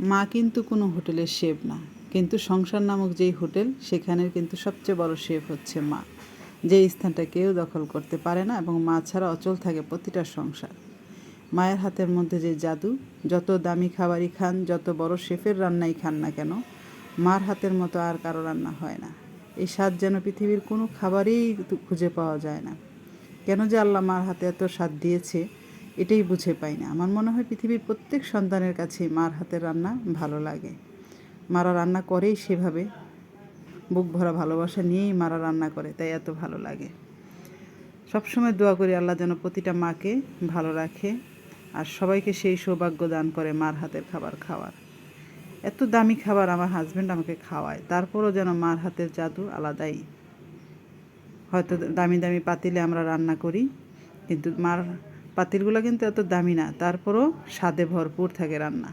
মা কিন্তু কোনো হোটেলের শেফ না, কিন্তু সংসার নামক যেই হোটেল সেখানের কিন্তু সবচেয়ে বড় শেফ হচ্ছে মা। যে স্থানটা কেউ দখল করতে পারে না এবং মা ছাড়া অচল থাকে প্রতিটা সংসার। মায়ের হাতের মধ্যে যে জাদু, যত দামি খাবারই খান, যত বড় শেফের রান্নাই খান না কেন, মার হাতের মতো আর কারো রান্না হয় না। এই স্বাদ যেন পৃথিবীর কোনো খাবারেই খুঁজে পাওয়া যায় না। কেন যে আল্লাহ মার হাতে এত স্বাদ দিয়েছে এটাই বুঝে পাই না। আমার মনে হয় পৃথিবীর প্রত্যেক সন্তানের কাছেই মার হাতের রান্না ভালো লাগে। মারা রান্না করেই সেভাবে, বুক ভরা ভালোবাসা নিয়েই মারা রান্না করে, তাই এত ভালো লাগে। সবসময় দোয়া করি আল্লাহ যেন প্রতিটা মাকে ভালো রাখে আর সবাইকে সেই সৌভাগ্য দান করে মার হাতের খাবার খাওয়ার। এত দামি খাবার আমার হাজব্যান্ড আমাকে খাওয়ায়, তারপরও যেন মার হাতের জাদু আলাদাই। হয়তো দামি দামি পাতিলে আমরা রান্না করি, কিন্তু মার পাতিলগুলো কিন্তু এত দামি না, তারপরও স্বাদে ভরপুর থাকে রান্না।